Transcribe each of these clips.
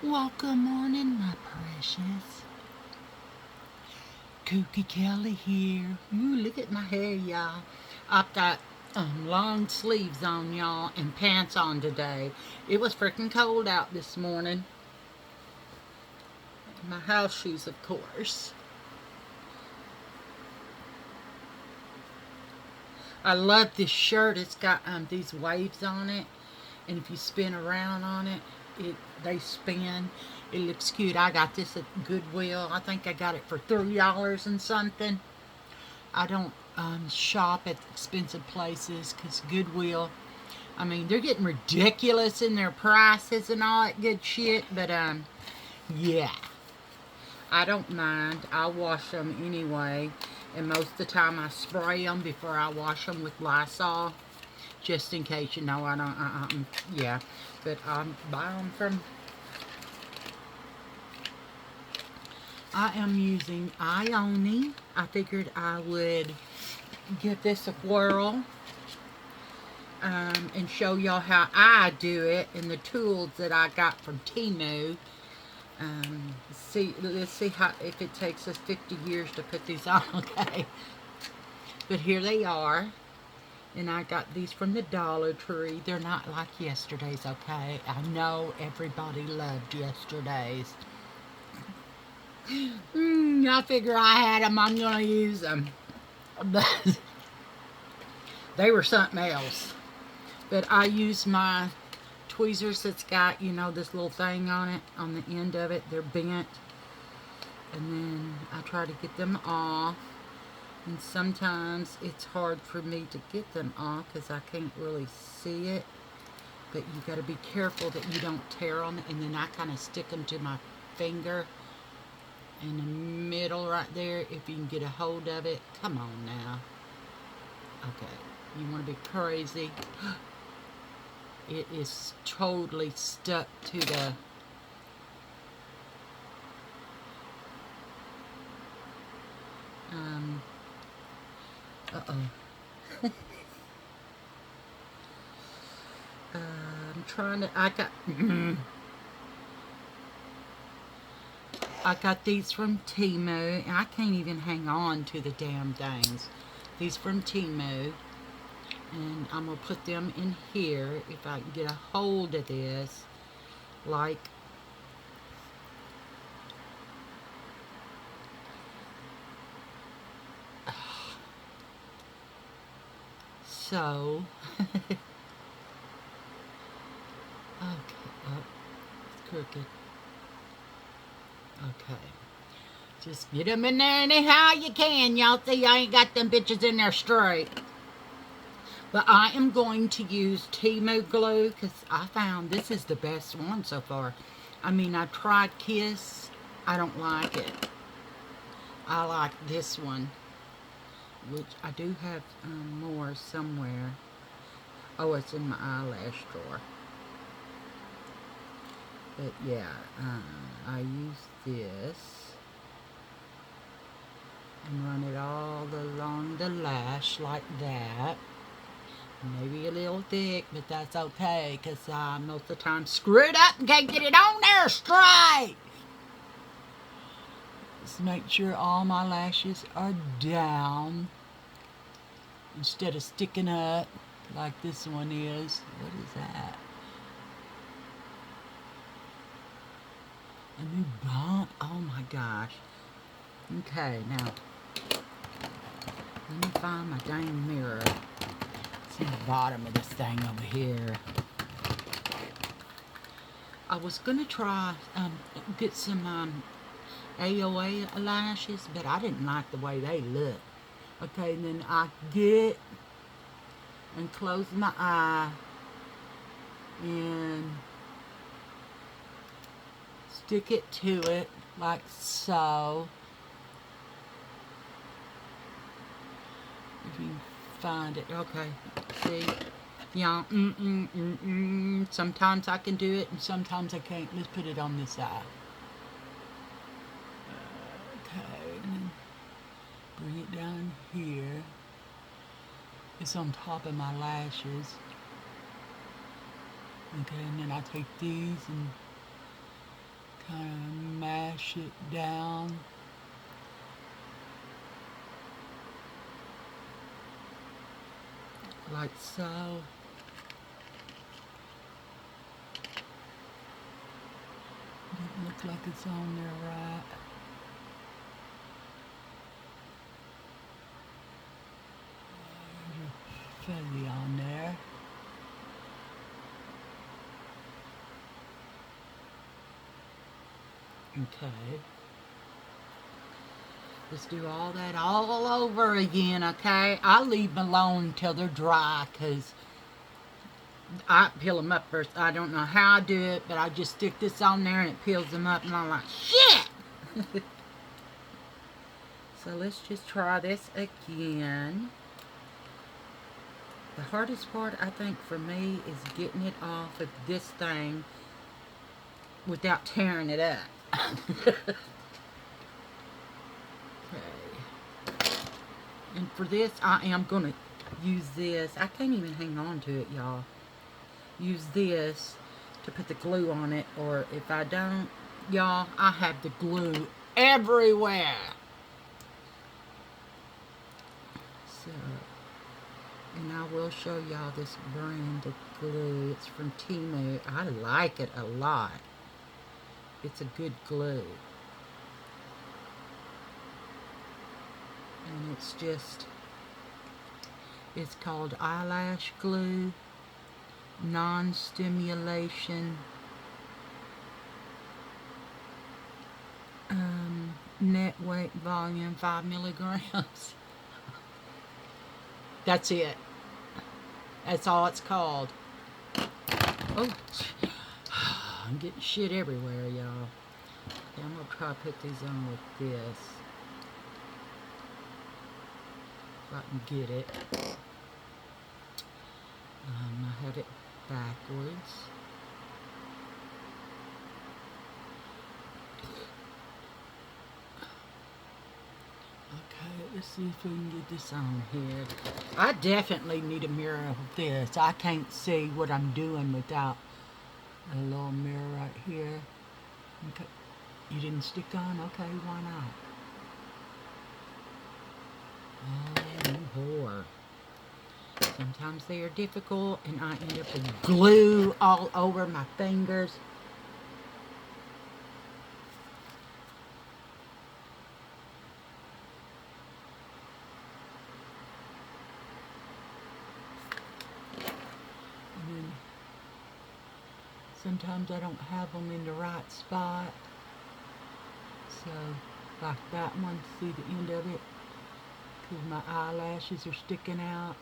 Well, good morning, my precious. Kooky Kelly here. Ooh, look at my hair, y'all. I've got long sleeves on, y'all, and pants on today. It was freaking cold out this morning. My house shoes, of course. I love this shirt. It's got these waves on it, and if you spin around on it, they spin. It looks cute. I got this at Goodwill. I think I got it for $3 and something. I don't shop at expensive places because Goodwill, I mean, they're getting ridiculous in their prices and all that good shit. But yeah, I don't mind. I wash them anyway, and most of the time I spray them before I wash them with Lysol, just in case. You know, I don't. Yeah, but I buy them from. I am using Ione. I figured I would give this a whirl and show y'all how I do it and the tools that I got from Temu. Let's see how if it takes us 50 years to put these on. Okay, but here they are, and I got these from the Dollar Tree. They're not like yesterday's. Okay, I know everybody loved yesterday's. I figure I had them. I'm gonna use them, but they were something else. But I use my tweezers that's got, you know, this little thing on it, on the end of it. They're bent. And then I try to get them off. And sometimes it's hard for me to get them off because I can't really see it. But you got to be careful that you don't tear them. And then I kind of stick them to my finger in the middle right there. If you can get a hold of it. Come on now. Okay. You want to be crazy. It is totally stuck to the uh-oh. I'm trying to, I got these from Temu, and I can't even hang on to the damn things. These from Temu, and I'm going to put them in here if I can get a hold of this, like, so. Okay, oh, it's crooked. Okay. Just get them in there anyhow you can. Y'all see I ain't got them bitches in there straight. But I am going to use Temu glue because I found this is the best one so far. I mean, I tried Kiss. I don't like it. I like this one, which I do have more somewhere. Oh, it's in my eyelash drawer. But yeah, I use this and run it all along the lash like that. Maybe a little thick, but that's okay, because I most of the time screw it up and can't get it on there straight. Just make sure all my lashes are down instead of sticking up like this one is. What is that? A new bump? Oh my gosh. Okay, now let me find my dang mirror. It's in the bottom of this thing over here. I was gonna try get some AOA lashes, but I didn't like the way they look. Okay, then I get and close my eye and stick it to it like so. If you can find it, okay. See, yeah. Sometimes I can do it, and sometimes I can't. Let's put it on this eye. Okay, and then bring it down here. It's on top of my lashes. Okay, and then I take these and kind of mash it down. Like so. Doesn't look like it's on there right. There's a filly on there. Okay. Let's do all that all over again, okay? I leave them alone until they're dry, because I peel them up first. I don't know how I do it, but I just stick this on there and it peels them up, and I'm like, shit! So let's just try this again. The hardest part, I think, for me is getting it off of this thing without tearing it up. Okay. And for this, I am going to use this. I can't even hang on to it, y'all. Use this to put the glue on it, or if I don't, y'all, I have the glue everywhere. So, and I will show y'all this brand of glue. It's from Timu. I like it a lot. It's a good glue. And it's just, it's called eyelash glue, non-stimulation, net weight volume 5 milligrams. That's it. That's all it's called. Oh, I'm getting shit everywhere, y'all. Okay, I'm gonna try to put these on with this. If I can get it. I had it backwards. Okay, let's see if we can get this on here. I definitely need a mirror of this. I can't see what I'm doing without a little mirror right here. Okay. You didn't stick on? Okay, why not? Oh, you whore. Sometimes they are difficult, and I end up with glue all over my fingers. And then sometimes I don't have them in the right spot. So, like that one, see the end of it? Because my eyelashes are sticking out,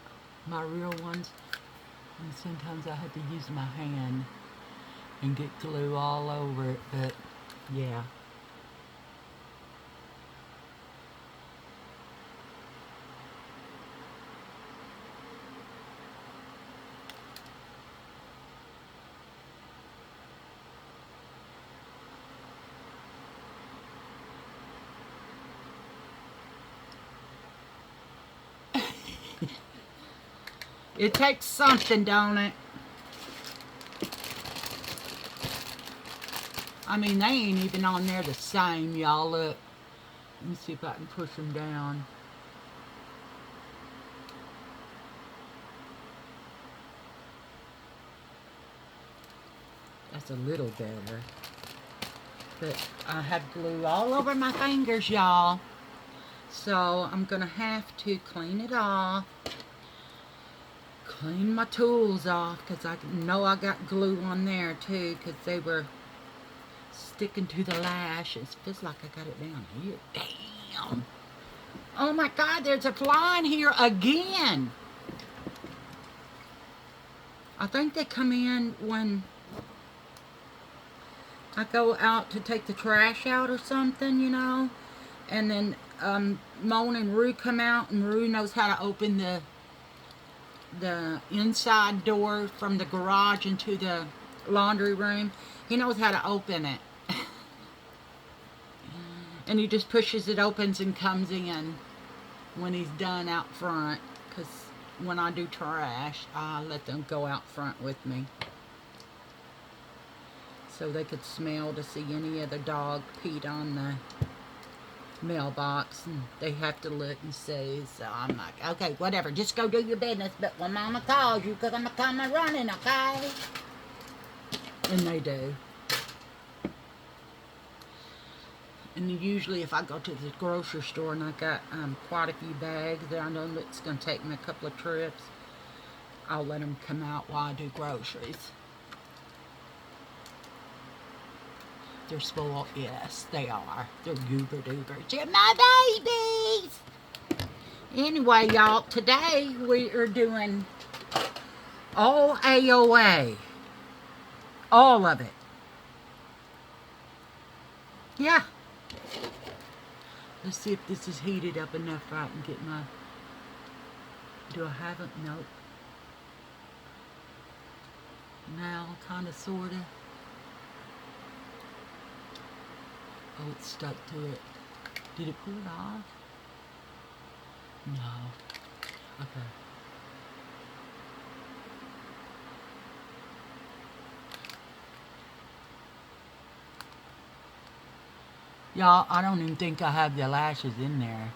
my real ones. And sometimes I have to use my hand and get glue all over it, but yeah. It takes something, don't it? I mean, they ain't even on there the same, y'all. Look. Let me see if I can push them down. That's a little better. But I have glue all over my fingers, y'all. So I'm going to have to clean it off. Clean my tools off, because I know I got glue on there too, because they were sticking to the lash. It feels like I got it down here. Damn. Oh my God, there's a fly in here again. I think they come in when I go out to take the trash out or something, you know. And then Moan and Rue come out, and Rue knows how to open the inside door from the garage into the laundry room. He knows how to open it. And he just pushes it opens and comes in when he's done out front. Because when I do trash, I let them go out front with me. so they could smell to see any other dog peed on the mailbox, and they have to look and see. So I'm like, okay, whatever, just go do your business, but when Mama calls you, because I'm going to come running, okay? And they do. And usually if I go to the grocery store and I got quite a few bags that I know it's going to take me a couple of trips, I'll let them come out while I do groceries. They're spoiled. Yes, they are. They're goober doobers. They're my babies. Anyway, y'all, today we are doing all AOA. All of it. Yeah. Let's see if this is heated up enough so I can get my... Do I have it? Nope. Now, kind of, sort of. Oh, it's stuck to it. Did it pull it off? No. Okay. Y'all, I don't even think I have the lashes in there.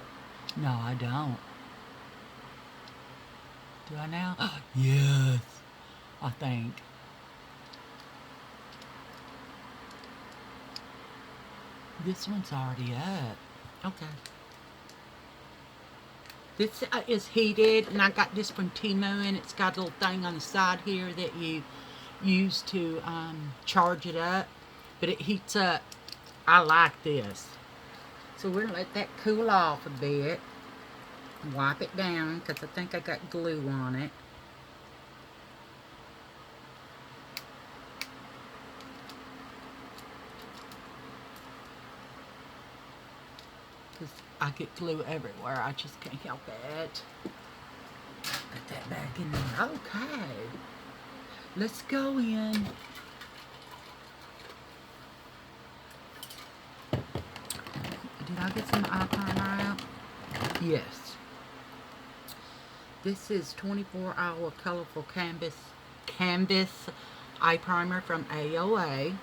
No, I don't. Do I now? Yes, I think. This one's already up. Okay. This is heated, and I got this from Temu, and it's got a little thing on the side here that you use to charge it up, but it heats up. I like this. So we're going to let that cool off a bit. Wipe it down, because I think I got glue on it. Because I get glue everywhere. I just can't help it. Put that back in there. Okay. Let's go in. Did I get some eye primer out? Yes. This is 24-hour colorful canvas eye primer from AOA.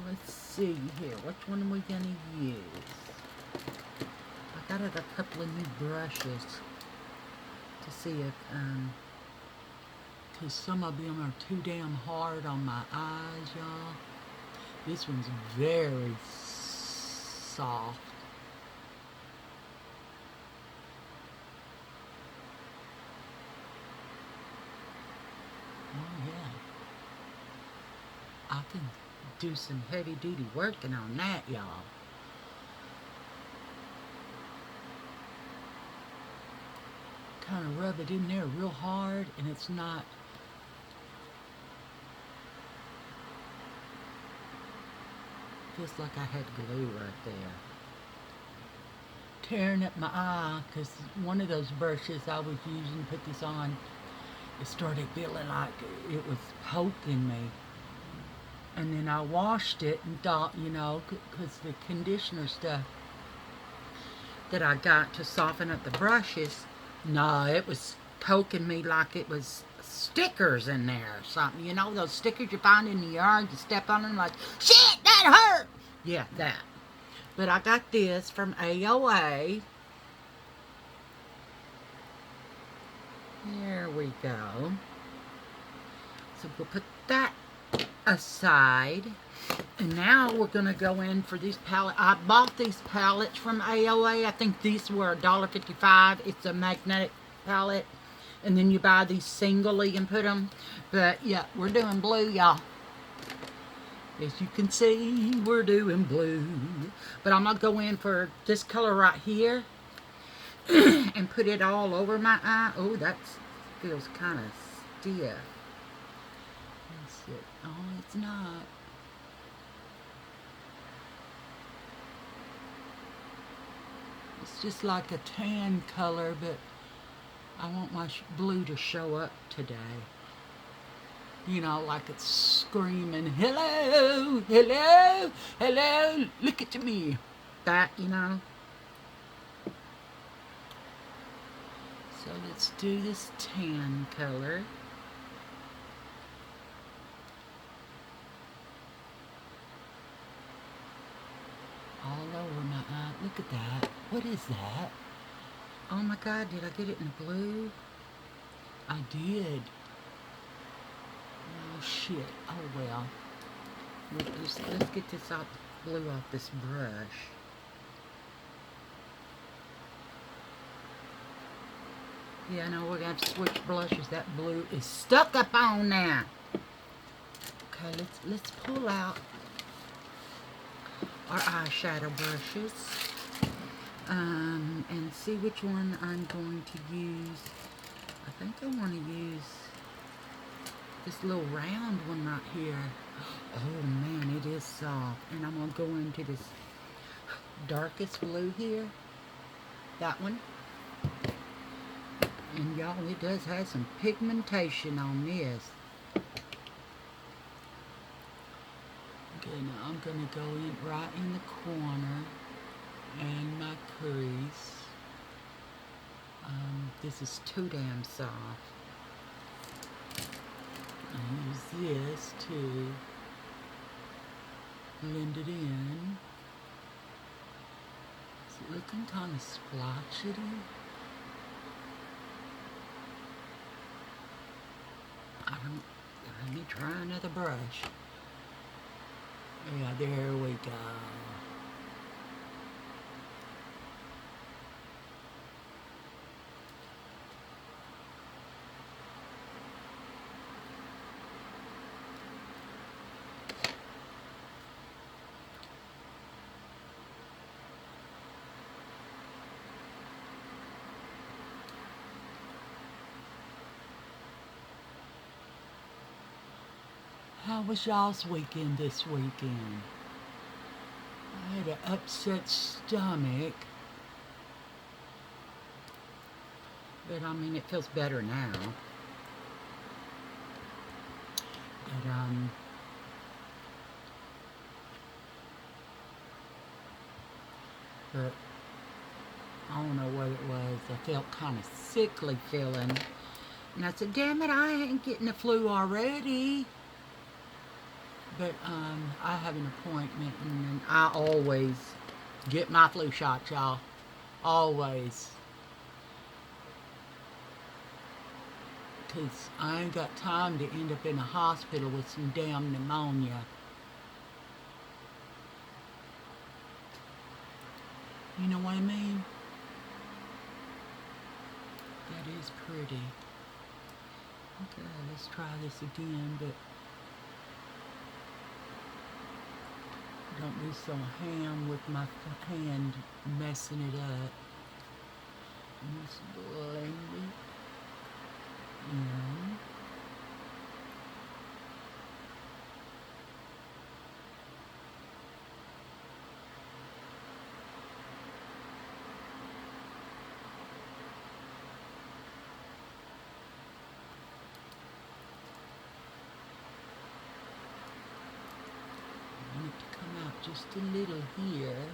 Let's see here. Which one are we gonna use? I got a couple of new brushes to see if because some of them are too damn hard on my eyes, y'all. This one's very soft. Oh yeah. I can do some heavy duty working on that, y'all. Kind of rub it in there real hard, and it's not... Feels like I had glue right there. Tearing up my eye, because one of those brushes I was using to put this on, it started feeling like it was poking me. And then I washed it and thought, you know, because the conditioner stuff that I got to soften up the brushes, no, it was poking me like it was stickers in there or something. You know, those stickers you find in the yard, you step on them like, shit, that hurt! Yeah, that. But I got this from AOA. There we go. So we'll put that aside. And now we're going to go in for these palettes. I bought these palettes from AOA. I think these were $1.55. It's a magnetic palette. And then you buy these singly and put them. But yeah, we're doing blue, y'all. As you can see, we're doing blue. But I'm going to go in for this color right here. And put it all over my eye. Oh, that feels kind of stiff. Oh, it's not. It's just like a tan color, but I want my blue to show up today. You know, like it's screaming, hello, hello, hello, look at me. That, you know. So let's do this tan color. Look at that. What is that? Oh my God, did I get it in blue? I did. Oh shit. Oh well. Let's get this blue off this brush. Yeah, no, we're gonna have to switch brushes. That blue is stuck up on there. Okay, let's pull out our eyeshadow brushes. And see which one I'm going to use. I think I want to use this little round one right here. Oh man, it is soft. And I'm going to go into this darkest blue here. That one. And y'all, it does have some pigmentation on this. Okay, now I'm going to go in right in the corner and my crease. This is too damn soft. I use this to blend it in. Is it looking kind of splotchy? Let me try another brush. Yeah, there we go. How was y'all's weekend this weekend? I had an upset stomach. But I mean, it feels better now. But I don't know what it was. I felt kind of sickly feeling. And I said, damn it, I ain't getting the flu already. But I have an appointment, and I always get my flu shot, y'all. Always. Because I ain't got time to end up in a hospital with some damn pneumonia. You know what I mean? That is pretty. Okay, let's try this again, but don't be so ham with my hand messing it up. Just blend it in. I want it to come out just a little here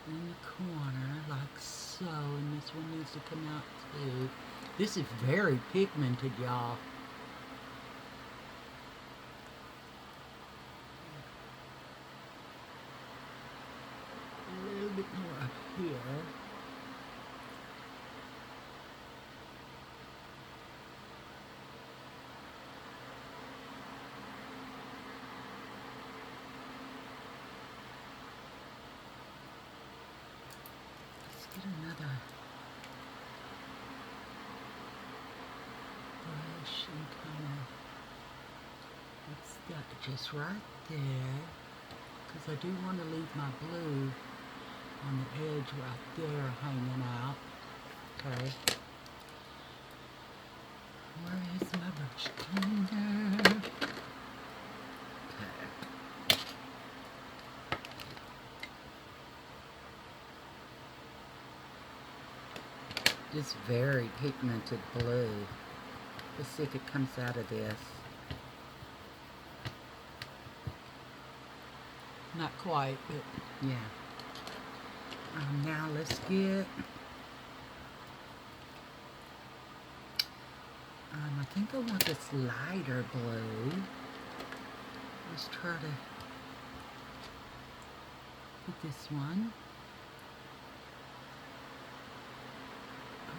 in the corner, like so, and this one needs to come out too. This is very pigmented, y'all. A little bit more up here. Let's get another brush and kind of, it's got just right there, because I do want to leave my blue on the edge right there hanging out. Okay. Where is my brush cleaner? Okay. It's very pigmented blue. Let's see if it comes out of this. Not quite, but yeah. Now let's get, I think I want this lighter blue. Let's try to get this one.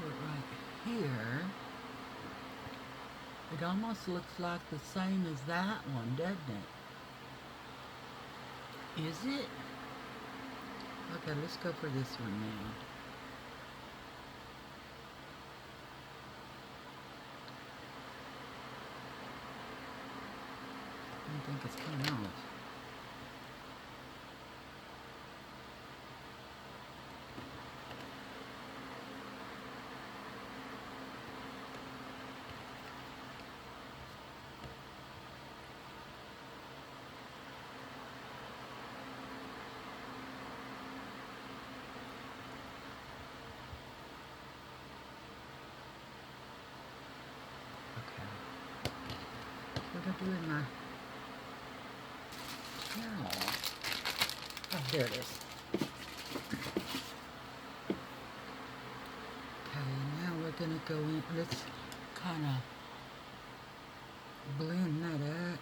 put right here. It almost looks like the same as that one, doesn't it? Is it? Okay, let's go for this one now. I don't think it's coming off. What do I do in my journal? Oh, there it is. Okay, now we're gonna go in. Let's kind of blend that up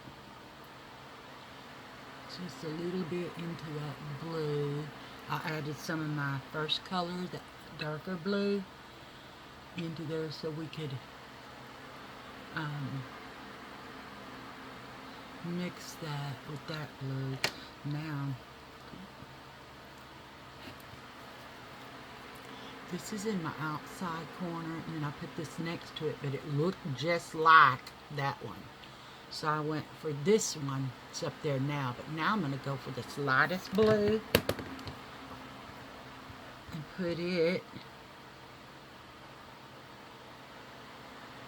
just a little bit into that blue. I added some of my first color, the darker blue, into there so we could mix that with that blue. Now, this is in my outside corner, and I put this next to it, but it looked just like that one. So I went for this one. It's up there now, but now I'm going to go for the lightest blue and put it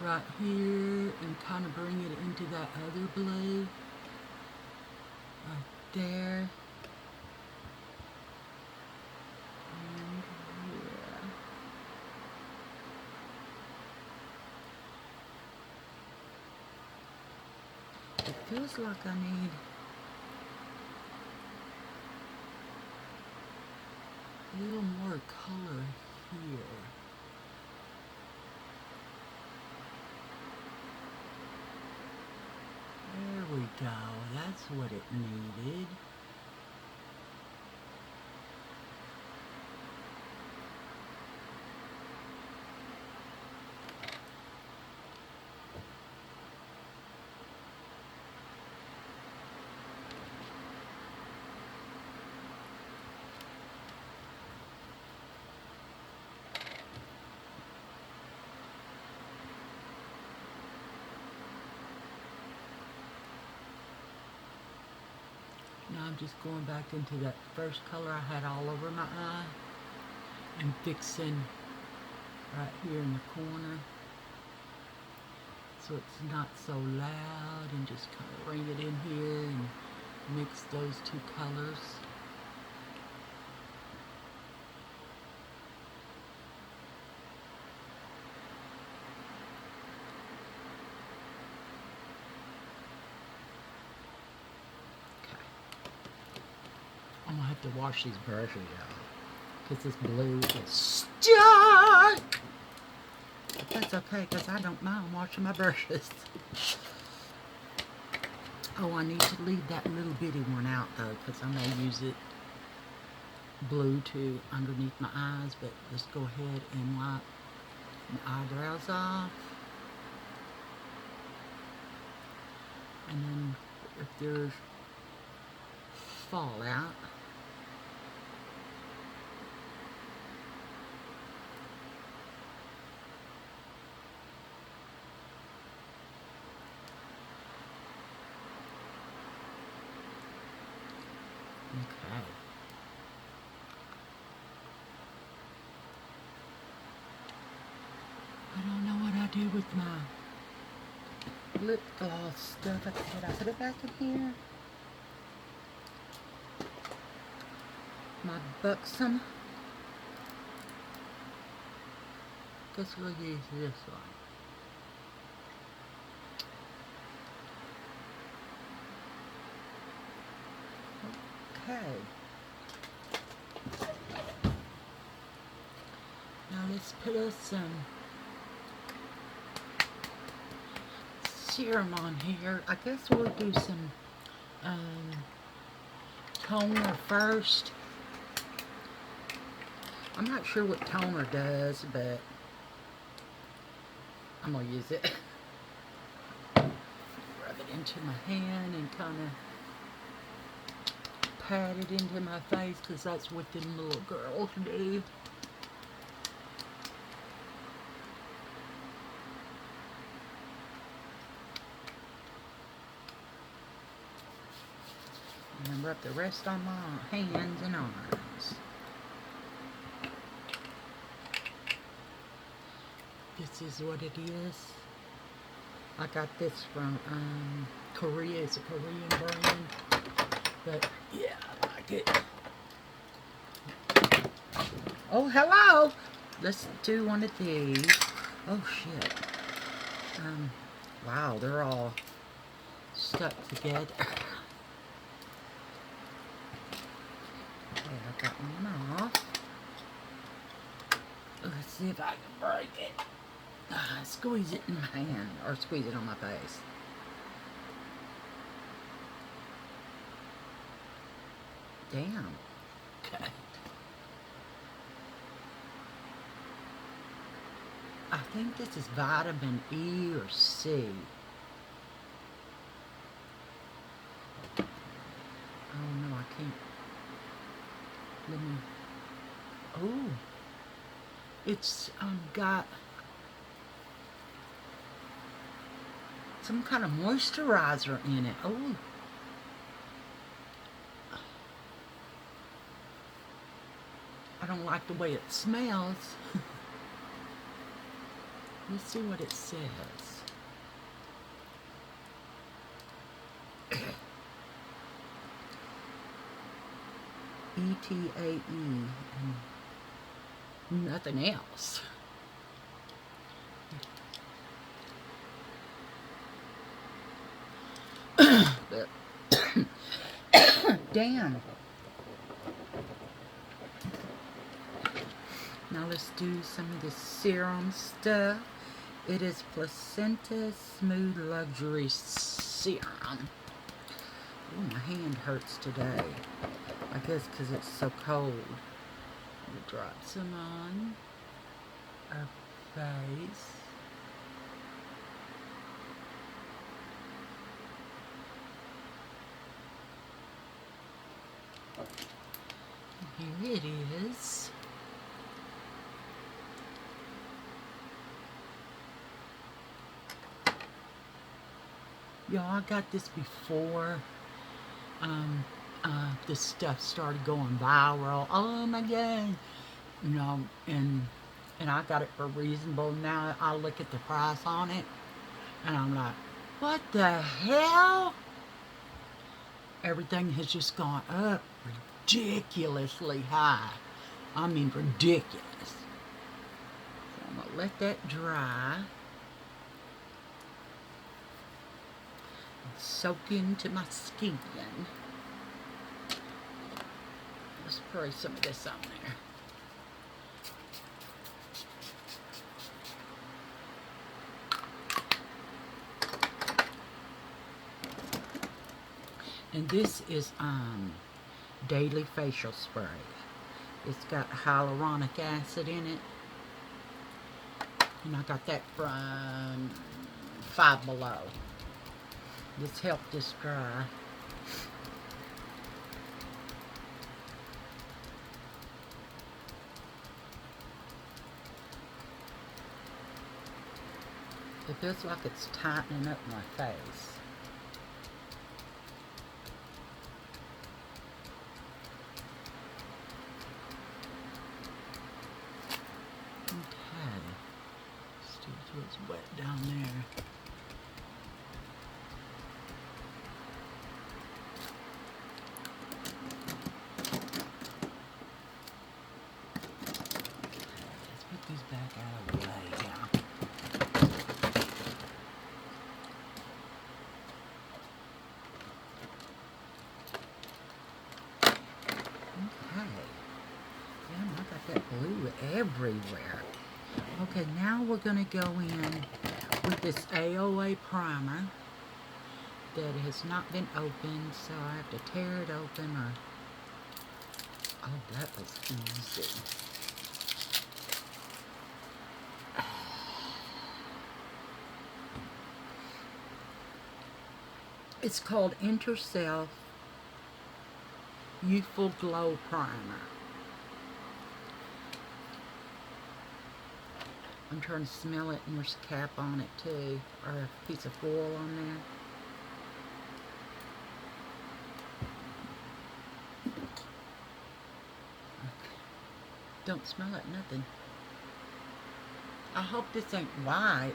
right here and kind of bring it into that other blue right there. And here. It feels like I need a little more color here. There we go. That's what it needed. Now I'm just going back into that first color I had all over my eye and fixing right here in the corner so it's not so loud, and just kind of bring it in here and mix those two colors. I'm gonna have to wash these brushes, y'all, because this blue is stuck. But that's okay, because I don't mind washing my brushes. Oh, I need to leave that little bitty one out, though, because I may use it blue too underneath my eyes. But let's go ahead and wipe my eyebrows off. And then if there's fallout, okay. I don't know what I do with my lip gloss stuff. Did I put it back in here? My buxom. Guess we'll use this one. Okay. Now let's put us some serum on here. I guess we'll do some toner first. I'm not sure what toner does, but I'm going to use it. Rub it into my hand and kind of pat it into my face because that's what them little girls do. And rub the rest on my hands and arms. This is what it is. I got this from Korea. It's a Korean brand. But yeah, I like it. Oh, hello. Let's do one of these. Oh shit. Wow, they're all stuck together. Okay, I got one off. Let's see if I can break it. Squeeze it in my hand, or squeeze it on my face. Damn. Okay. I think this is vitamin E or C. Oh no, I can't. Let me. Oh. It's got some kind of moisturizer in it. Oh. I don't like the way it smells. Let's see what it says. ETAE and nothing else. Damn. Now let's do some of the serum stuff. It is Placenta Smooth Luxury Serum. Oh, my hand hurts today. I guess because it's so cold. We'll drop some on our face. Here it is. Y'all, I got this before this stuff started going viral. Oh my god. You know, and I got it for reasonable. Now I look at the price on it and I'm like, what the hell? Everything has just gone up ridiculously high. I mean ridiculous. So I'm gonna let that dry. Soak into my skin. Let's spray some of this on there. And this is daily facial spray. It's got hyaluronic acid in it. And I got that from Five Below. Let's help this dry. It feels like it's tightening up my face. Okay. Still feels wet down there. Back out of the way now. Okay. Damn, I got that blue everywhere. Okay, now we're going to go in with this AOA primer that has not been opened, so I have to tear it open or... Oh, that was easy. It's called Interself Youthful Glow Primer. I'm trying to smell it, and there's a cap on it too, or a piece of foil on there. Don't smell it, nothing. I hope this ain't white.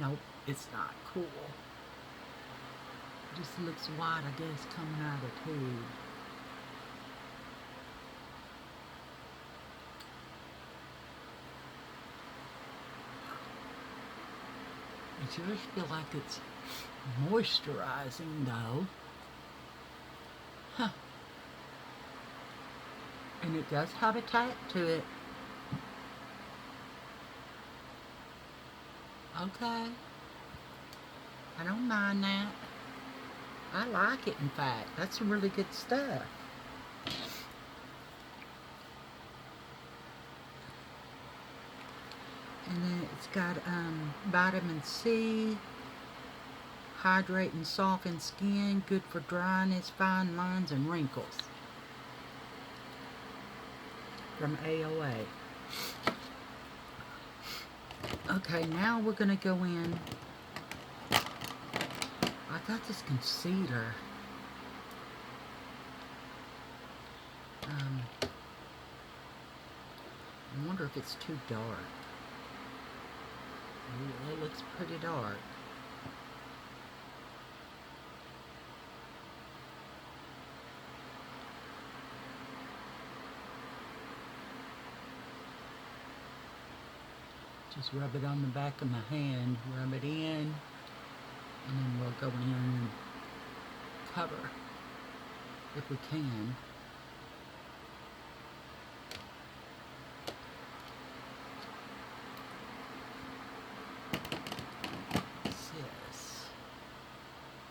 Nope, it's not cool. It just looks white, I guess, coming out of the tube. It sure feel like it's moisturizing though. Huh. And it does have a tap to it. Okay. I don't mind that. I like it, in fact. That's some really good stuff. And then it's got vitamin C, hydrate and soften skin, good for dryness, fine lines, and wrinkles. From AOA. Okay, now we're going to go in. I got this concealer. I wonder if it's too dark. Ooh, it looks pretty dark. Just rub it on the back of my hand, rub it in, and then we'll go in and cover if we can.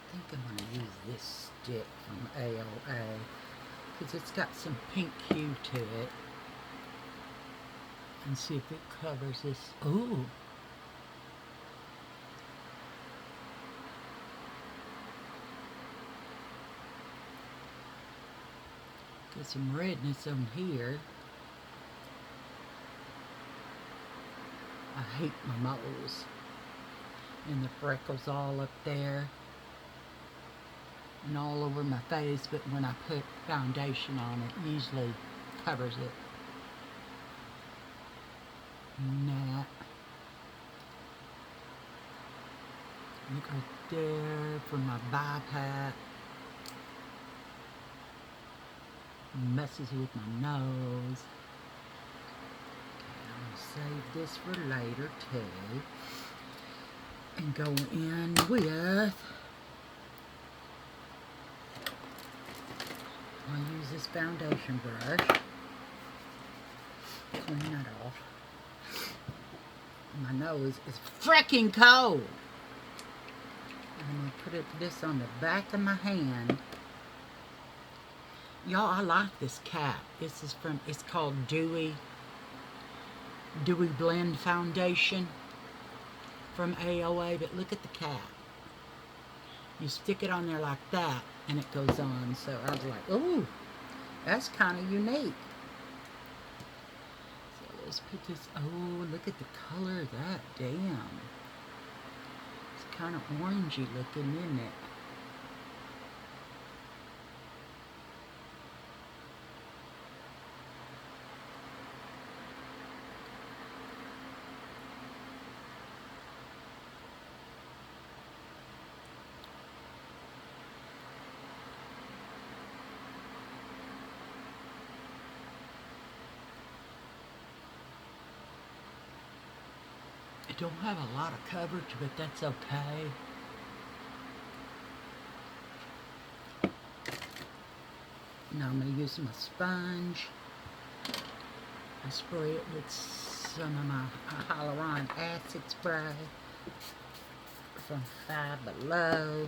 I think I'm going to use this stick from AOA because it's got some pink hue to it. And see if it covers this. Ooh. Got some redness on here. I hate my moles. And the freckles all up there. And all over my face, but when I put foundation on it, usually covers it. That. Look right there for my bypass. Messes with my nose. Okay, I'm going to save this for later too. And go in with, I'll use this foundation brush. Clean that off. My nose is freaking cold. I'm going to put this on the back of my hand. Y'all, I like this cap. This is from, it's called Dewy Blend Foundation from AOA, but look at the cap. You stick it on there like that, and it goes on. So I was like, ooh, that's kind of unique. Let's put this, oh, look at the color of that, damn. It's kind of orangey looking, isn't it? It don't have a lot of coverage, but that's okay. Now I'm going to use my sponge. I spray it with some of my hyaluronic acid spray from Five Below.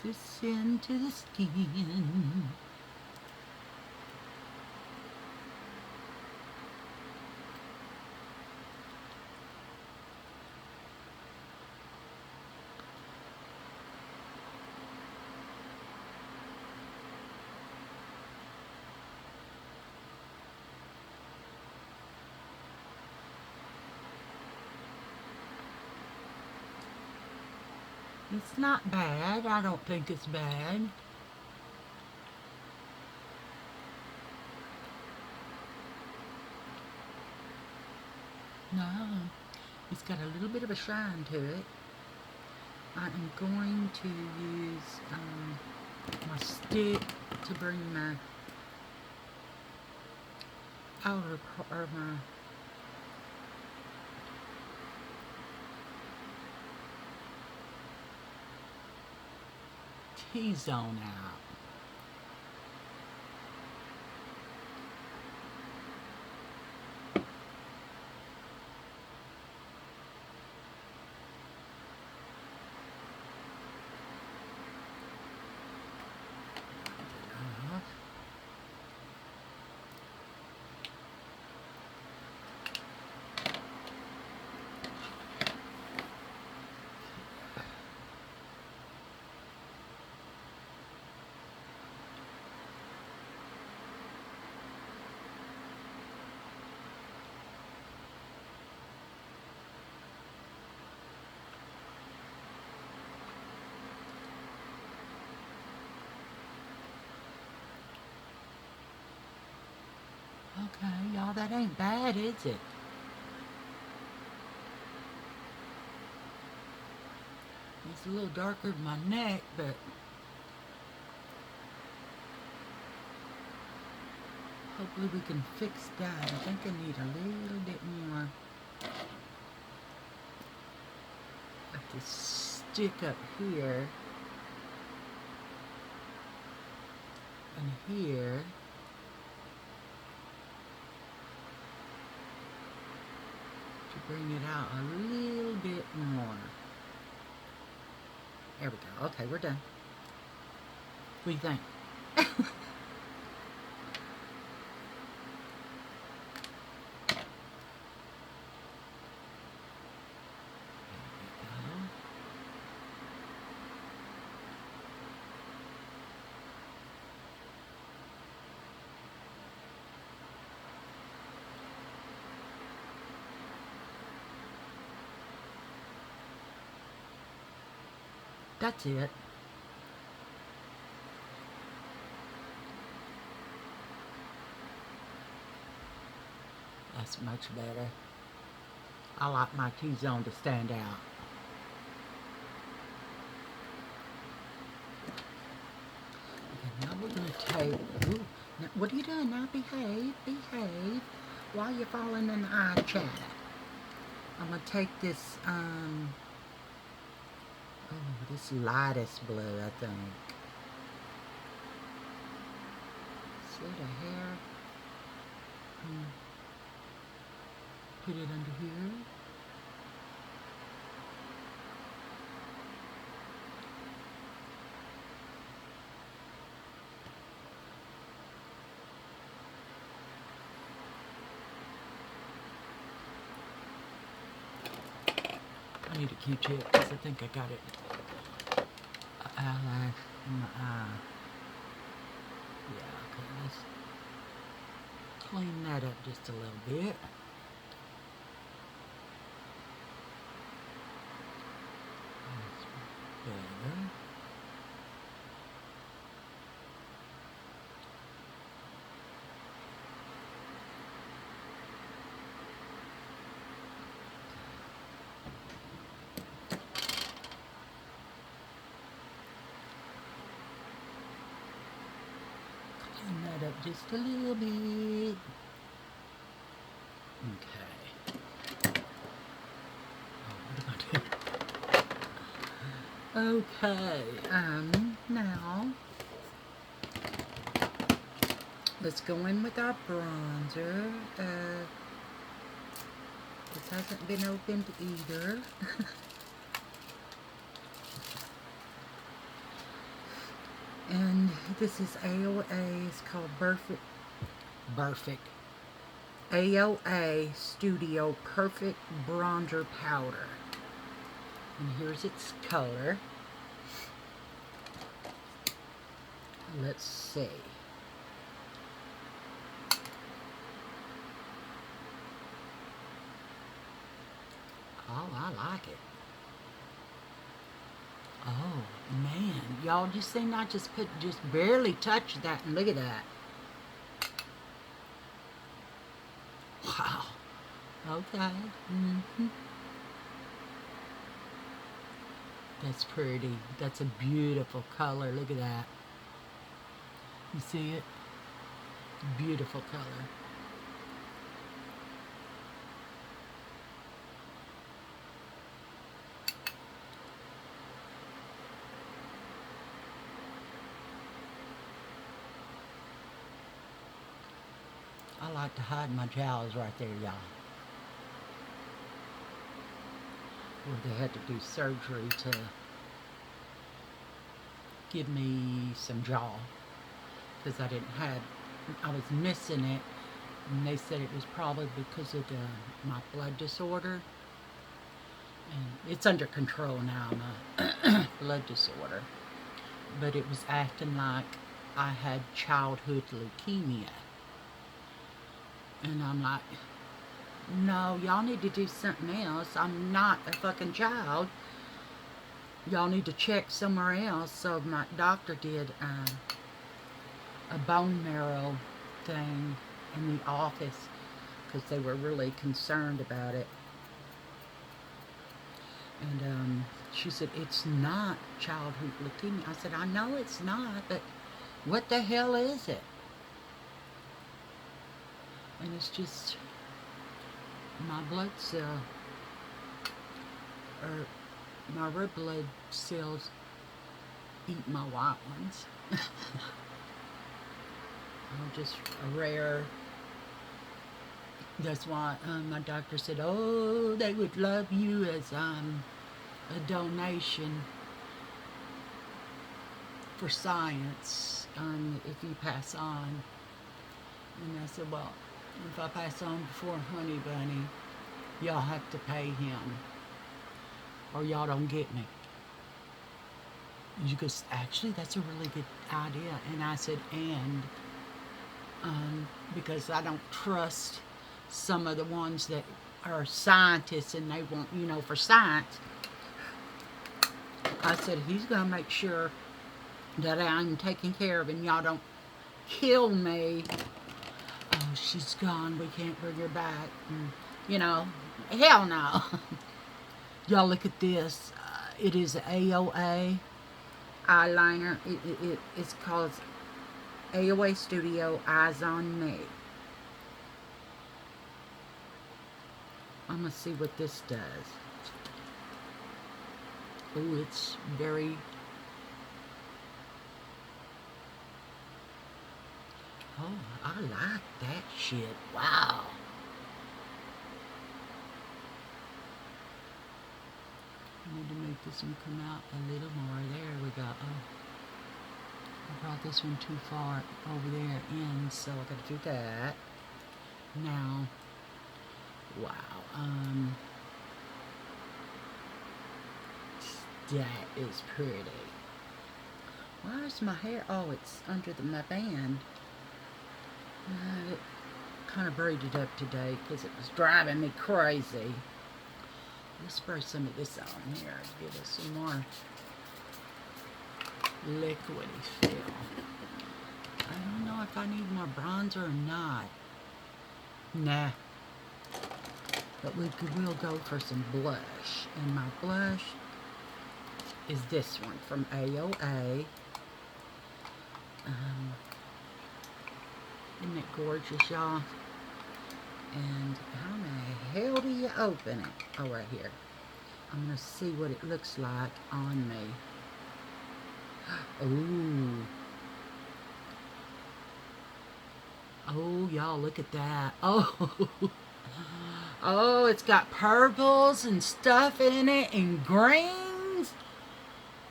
this into the skin. It's not bad. I don't think it's bad. No, it's got a little bit of a shine to it. I am going to use my stick to bring my outer part, or my T-zone out. Okay, y'all, that ain't bad, is it? It's a little darker than my neck, but hopefully we can fix that. I think I need a little bit more of the stick up here and here. To bring it out a little bit more. There we go. Okay, we're done. What do you think? That's it. That's much better. I like my T-zone to stand out. Okay, now we're going to take... Ooh, now, what are you doing now? Behave, behave. While you're falling in the eye chat. I'm going to take this, this lightest blue, I think. See the hair? Put it under here. I need a Q-tip because I think I got it. Eyelash in my eye. Yeah, okay, let's clean that up just a little bit. That's better. Clean that up just a little bit. Okay. Oh, what am I doing? Okay, now let's go in with our bronzer. This hasn't been opened either. And this is AOA. It's called Perfect. AOA Studio Perfect Bronzer Powder. And here's its color. Let's see. Oh, I like it. Oh, man. Y'all just seen I just barely touched that, and look at that. Wow. Okay. That's pretty. That's a beautiful color. Look at that. You see it? Beautiful color. I like to hide my jowls right there, y'all. Where they had to do surgery to give me some jaw. Because I was missing it. And they said it was probably because of my blood disorder. And it's under control now, my blood disorder. But it was acting like I had childhood leukemia. And I'm like, no, y'all need to do something else. I'm not a fucking child. Y'all need to check somewhere else. So my doctor did a bone marrow thing in the office because they were really concerned about it. And she said, it's not childhood leukemia. I said, I know it's not, but what the hell is it? And it's just my blood cell, or my red blood cells eat my white ones. I'm just a rare. That's why my doctor said, oh, they would love you as a donation for science if you pass on. And I said, well, if I pass on before Honey Bunny, y'all have to pay him, or y'all don't get me. She goes, actually, that's a really good idea. And I said, and because I don't trust some of the ones that are scientists and they want, for science. I said, he's going to make sure that I'm taken care of and y'all don't kill me. Oh, she's gone. We can't bring her back. And, hell no. Y'all look at this. It is AOA eyeliner. It's called AOA Studio Eyes on Me. I'm going to see what this does. Oh, it's very... Oh, I like that shit. Wow. I need to make this one come out a little more. There we go. Oh, I brought this one too far over there in, so I got to do that. Now, wow. That is pretty. Where's my hair? Oh, it's under my band. It kind of braided up today because it was driving me crazy. Let's spray some of this on here and give us some more liquidy feel. I don't know if I need more bronzer or not. Nah. But we'll go for some blush. And my blush is this one from AOA. Isn't it gorgeous, y'all? And how in the hell do you open it? Oh, right here. I'm going to see what it looks like on me. Ooh. Oh, y'all, look at that. Oh. Oh, it's got purples and stuff in it and greens.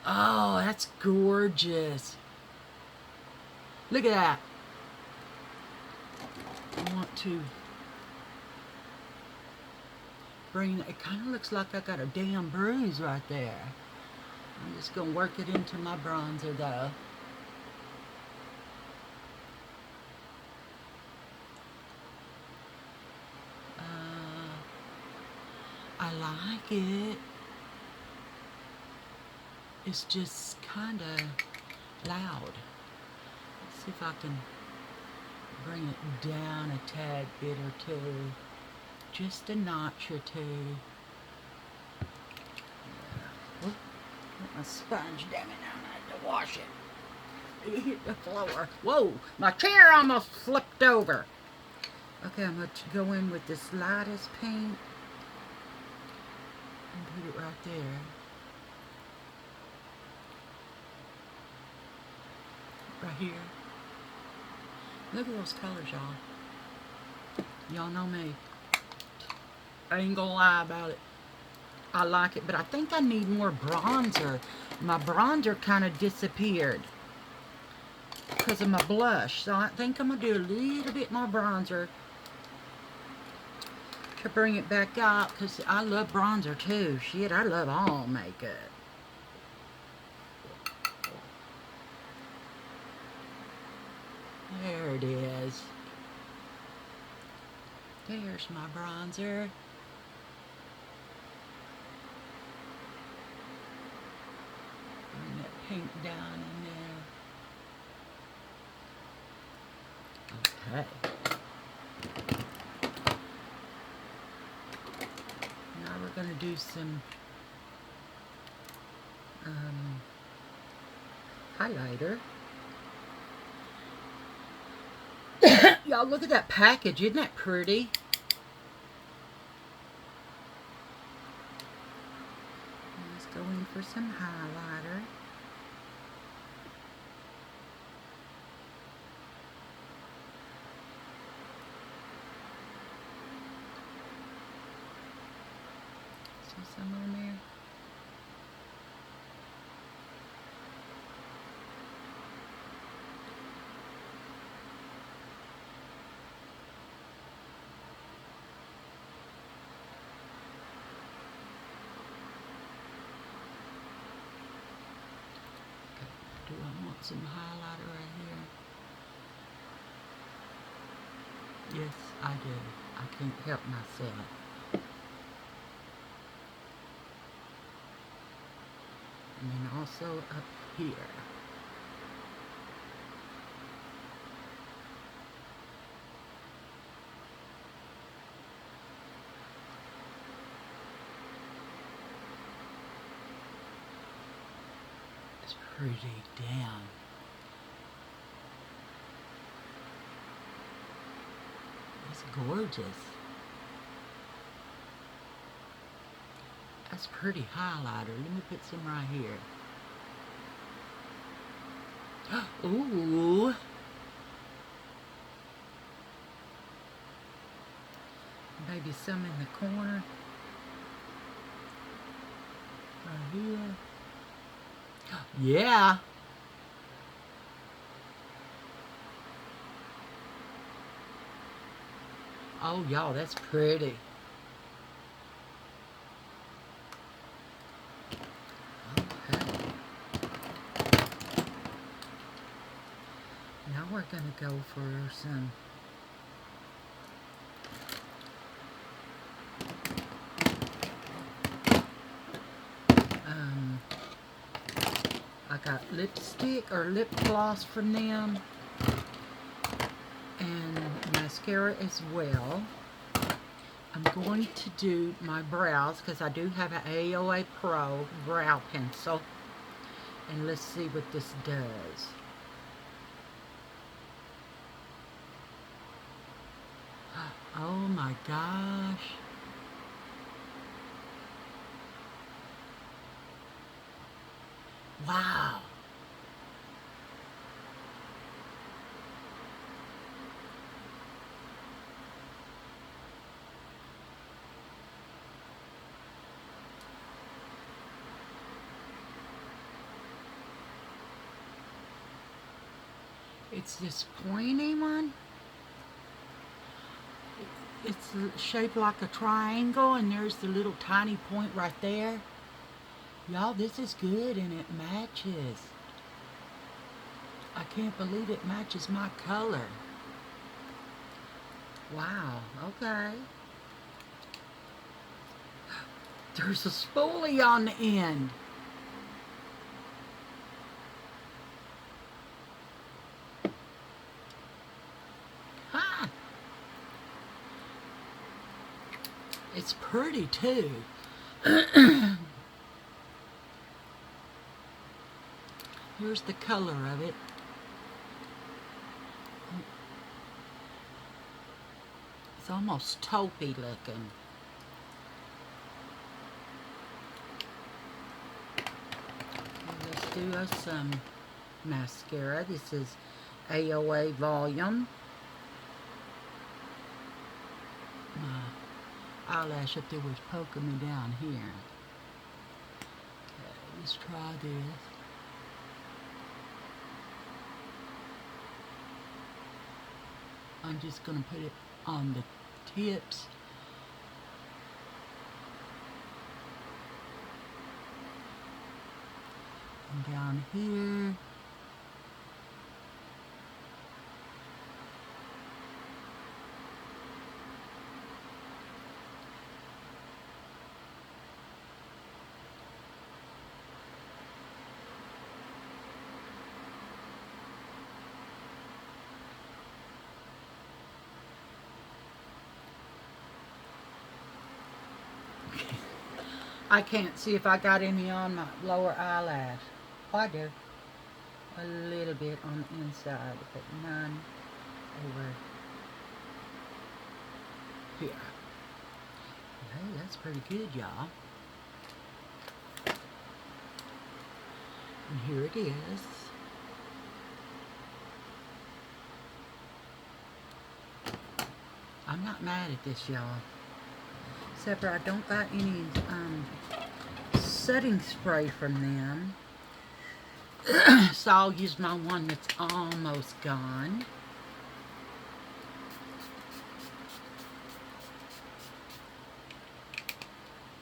Oh, that's gorgeous. Look at that. I want to bring it. It kind of looks like I got a damn bruise right there. I'm just going to work it into my bronzer though. I like it. It's just kind of loud. Let's see if I can bring it down a tad bit or two. Just a notch or two. Yeah. Get my sponge, damn it, now I have to wash it. It hit the floor. Whoa, my chair almost flipped over. Okay, I'm going to go in with this lightest paint and put it right there. Right here. Look at those colors, y'all. Y'all know me. I ain't gonna lie about it. I like it, but I think I need more bronzer. My bronzer kind of disappeared because of my blush. So I think I'm gonna do a little bit more bronzer to bring it back out, because I love bronzer too. Shit, I love all makeup. There it is. There's my bronzer. Bring that pink down in there. Okay. Now we're going to do some highlighter. Y'all look at that package. Isn't that pretty? Let's go in for some highlighter. See some on there? Do I want some highlighter right here? Yes, I do. I can't help myself. And then also up here. It's pretty damn. It's gorgeous. That's pretty highlighter. Let me put some right here. Ooh. Maybe some in the corner. Right here. Yeah. Oh, y'all, that's pretty. Okay. Now we're going to go for some I got lipstick or lip gloss from them, and mascara as well. I'm going to do my brows because I do have an AOA Pro brow pencil, and let's see what this does. Oh my gosh. Wow. It's this pointy one. It's shaped like a triangle, and there's the little tiny point right there. Y'all, this is good, and it matches. I can't believe it matches my color. Wow, okay. There's a spoolie on the end. Ha! It's pretty too. Here's the color of it. It's almost taupey looking. Let's do us some mascara. This is AOA Volume. My eyelash up there was poking me down here. Okay, let's try this. I'm just going to put it on the tips. And down here. I can't see if I got any on my lower eyelash. Oh, I do. A little bit on the inside, but none over here. Hey, that's pretty good, y'all. And here it is. I'm not mad at this, y'all. Except for I don't got any setting spray from them. So I'll use my one that's almost gone.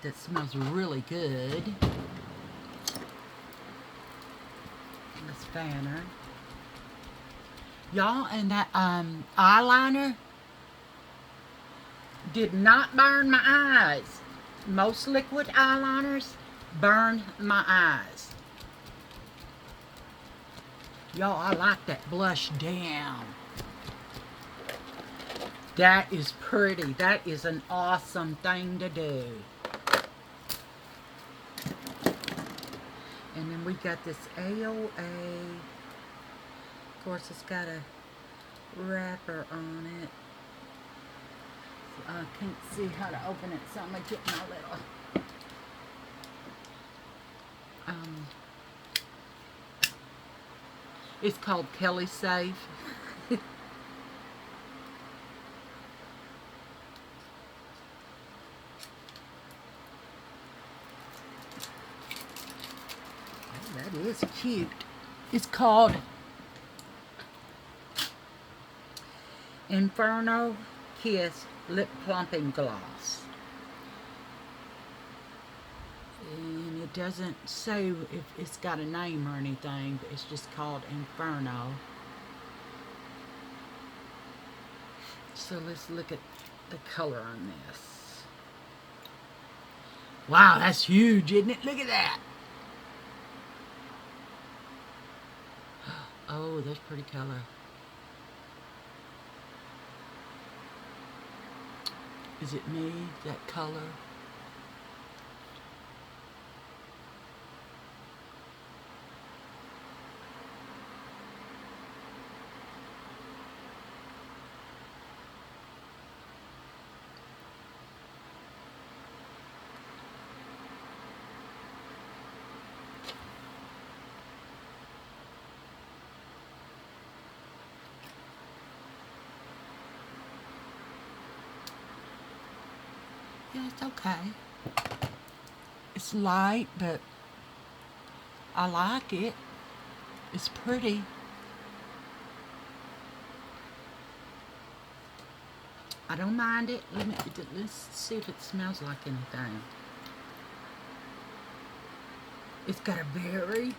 That smells really good. This fanner. Y'all, and that eyeliner did not burn my eyes. Most liquid eyeliners burn my eyes. Y'all, I like that blush down. That is pretty. That is an awesome thing to do. And then we got this AOA. Of course, it's got a wrapper on it. I can't see how to open it, so I'm going to get my little it's called Kelly Safe. Oh, that is cute. It's called Inferno Kiss Lip Plumping Gloss. And it doesn't say if it's got a name or anything, but it's just called Inferno. So let's look at the color on this. Wow, that's huge, isn't it? Look at that. Oh, that's pretty color. Is it me, that color? Yeah, it's okay. It's light, but I like it. It's pretty. I don't mind it. Let's see if it smells like anything. It's got a very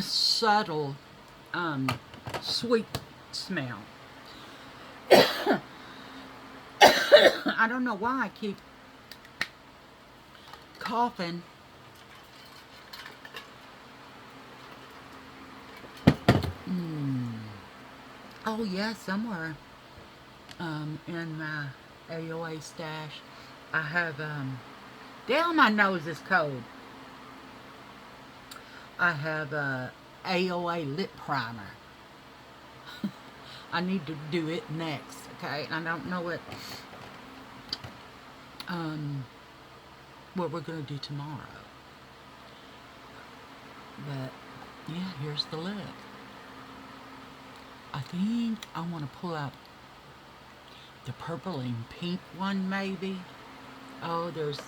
subtle, sweet smell. I don't know why I keep coughing. Oh yeah, somewhere in my AOA stash, I have damn, my nose is cold. I have a AOA lip primer. I need to do it next, okay? I don't know what we're gonna do tomorrow, but yeah, here's the lip. I think I want to pull out the purple and pink one, maybe. Oh, there's,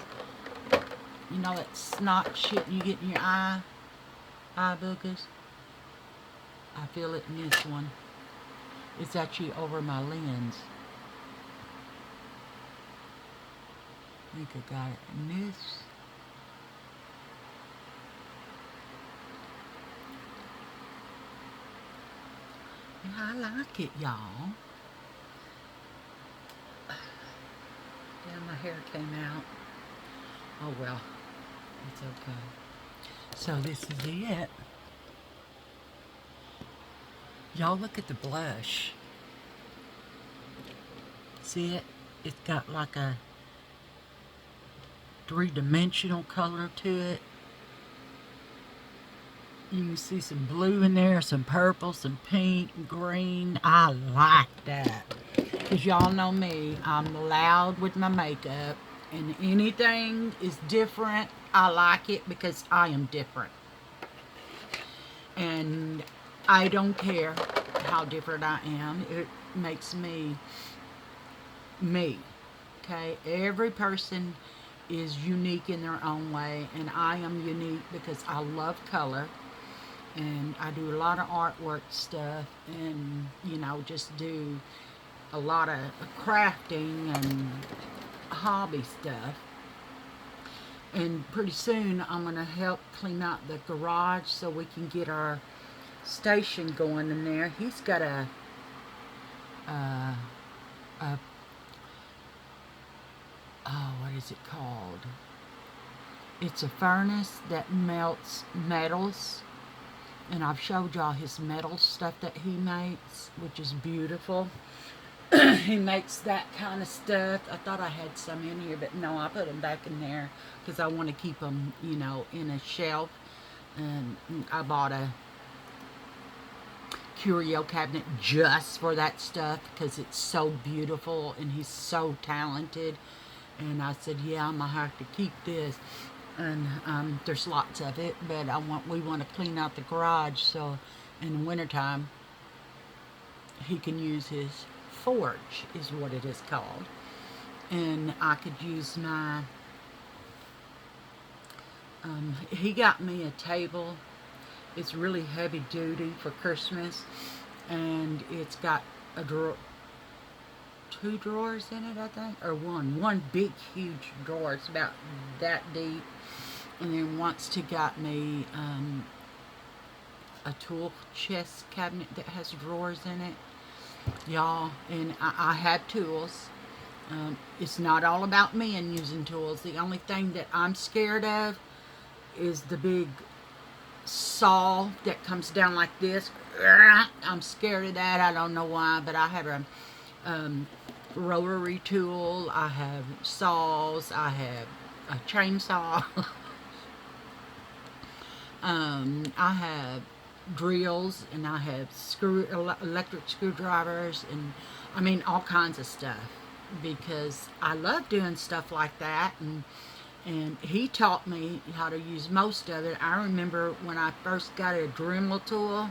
you know, that snot shit you get in your eye boogers. I feel it in this one. It's actually over my lens. I think I got it in this. And I like it, y'all. Yeah, my hair came out. Oh well, it's okay. So this is it. Y'all look at the blush. See it? It's got like a three-dimensional color to it. You can see some blue in there, some purple, some pink, green. I like that. Because y'all know me, I'm loud with my makeup. And anything is different, I like it because I am different. And I don't care how different I am. It makes me me. Okay? Every person is unique in their own way. And I am unique because I love color. And I do a lot of artwork stuff, and you know, just do a lot of crafting and hobby stuff. And pretty soon I'm gonna help clean out the garage so we can get our station going in there. He's got a oh, what is it called? It's a furnace that melts metals. And I've showed y'all his metal stuff that he makes, which is beautiful. He makes that kind of stuff. I thought I had some in here, but no, I put them back in there because I want to keep them, you know, in a shelf. And I bought a curio cabinet just for that stuff because it's so beautiful and he's so talented. And I said, yeah, I'm going to have to keep this. And there's lots of it, but we want to clean out the garage so in the wintertime he can use his forge, is what it is called. And I could use my, he got me a table. It's really heavy duty for Christmas, and it's got a drawer, 2 drawers in it, I think, or one big huge drawer. It's about that deep. And then once he got me a tool chest cabinet that has drawers in it, y'all. And I have tools. It's not all about me and using tools. The only thing that I'm scared of is the big saw that comes down like this. I'm scared of that. I don't know why, but I have a rotary tool. I have saws. I have a chainsaw. I have drills, and I have electric screwdrivers, and I mean all kinds of stuff because I love doing stuff like that. And he taught me how to use most of it. I remember when I first got a Dremel tool,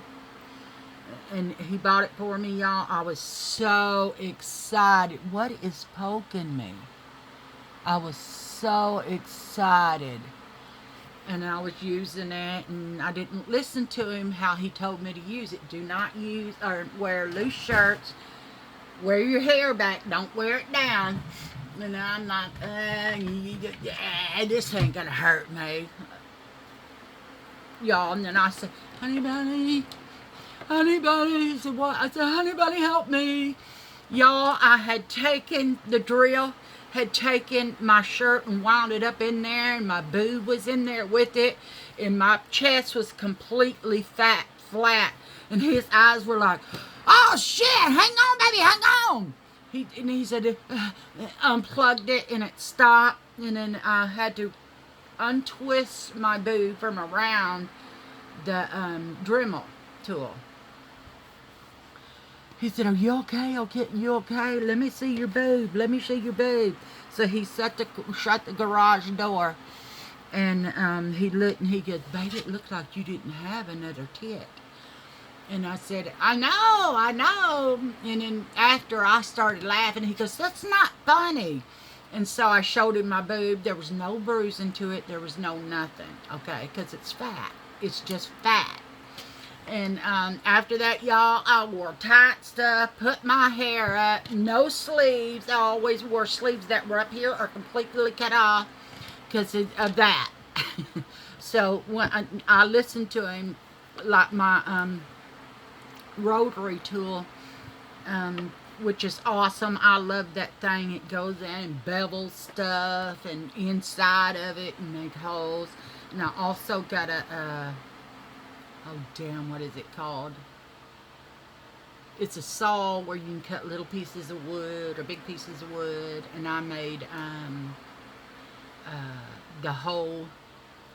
and he bought it for me, y'all. I was so excited. What is poking me? I was so excited. And I was using it, and I didn't listen to him how he told me to use it. Do not use or wear loose shirts. wear your hair back. Don't wear it down. And I'm like, this ain't gonna hurt me, y'all. And then I said, honey bunny, honey bunny. He said, what? I said, honey bunny, help me. Y'all, I had taken the drill, had taken my shirt and wound it up in there, and my boob was in there with it, and my chest was completely flat, and his eyes were like, oh shit, hang on, baby, hang on. He said, unplugged it, and it stopped, and then I had to untwist my boob from around the Dremel tool. He said, are you okay? Okay, you okay? Let me see your boob. Let me see your boob. So he shut the garage door, and he looked, and he goes, baby, it looked like you didn't have another tit. And I said, I know. And then after I started laughing, he goes, that's not funny. And so I showed him my boob. There was no bruising to it. There was no nothing, okay? Because it's fat. It's just fat. And after that, y'all, I wore tight stuff, put my hair up, no sleeves. I always wore sleeves that were up here or completely cut off because of that. So when I listened to him, like my rotary tool, which is awesome. I love that thing. It goes in and bevels stuff and inside of it and make holes. And I also got a oh damn, what is it called? It's a saw where you can cut little pieces of wood or big pieces of wood, and I made the whole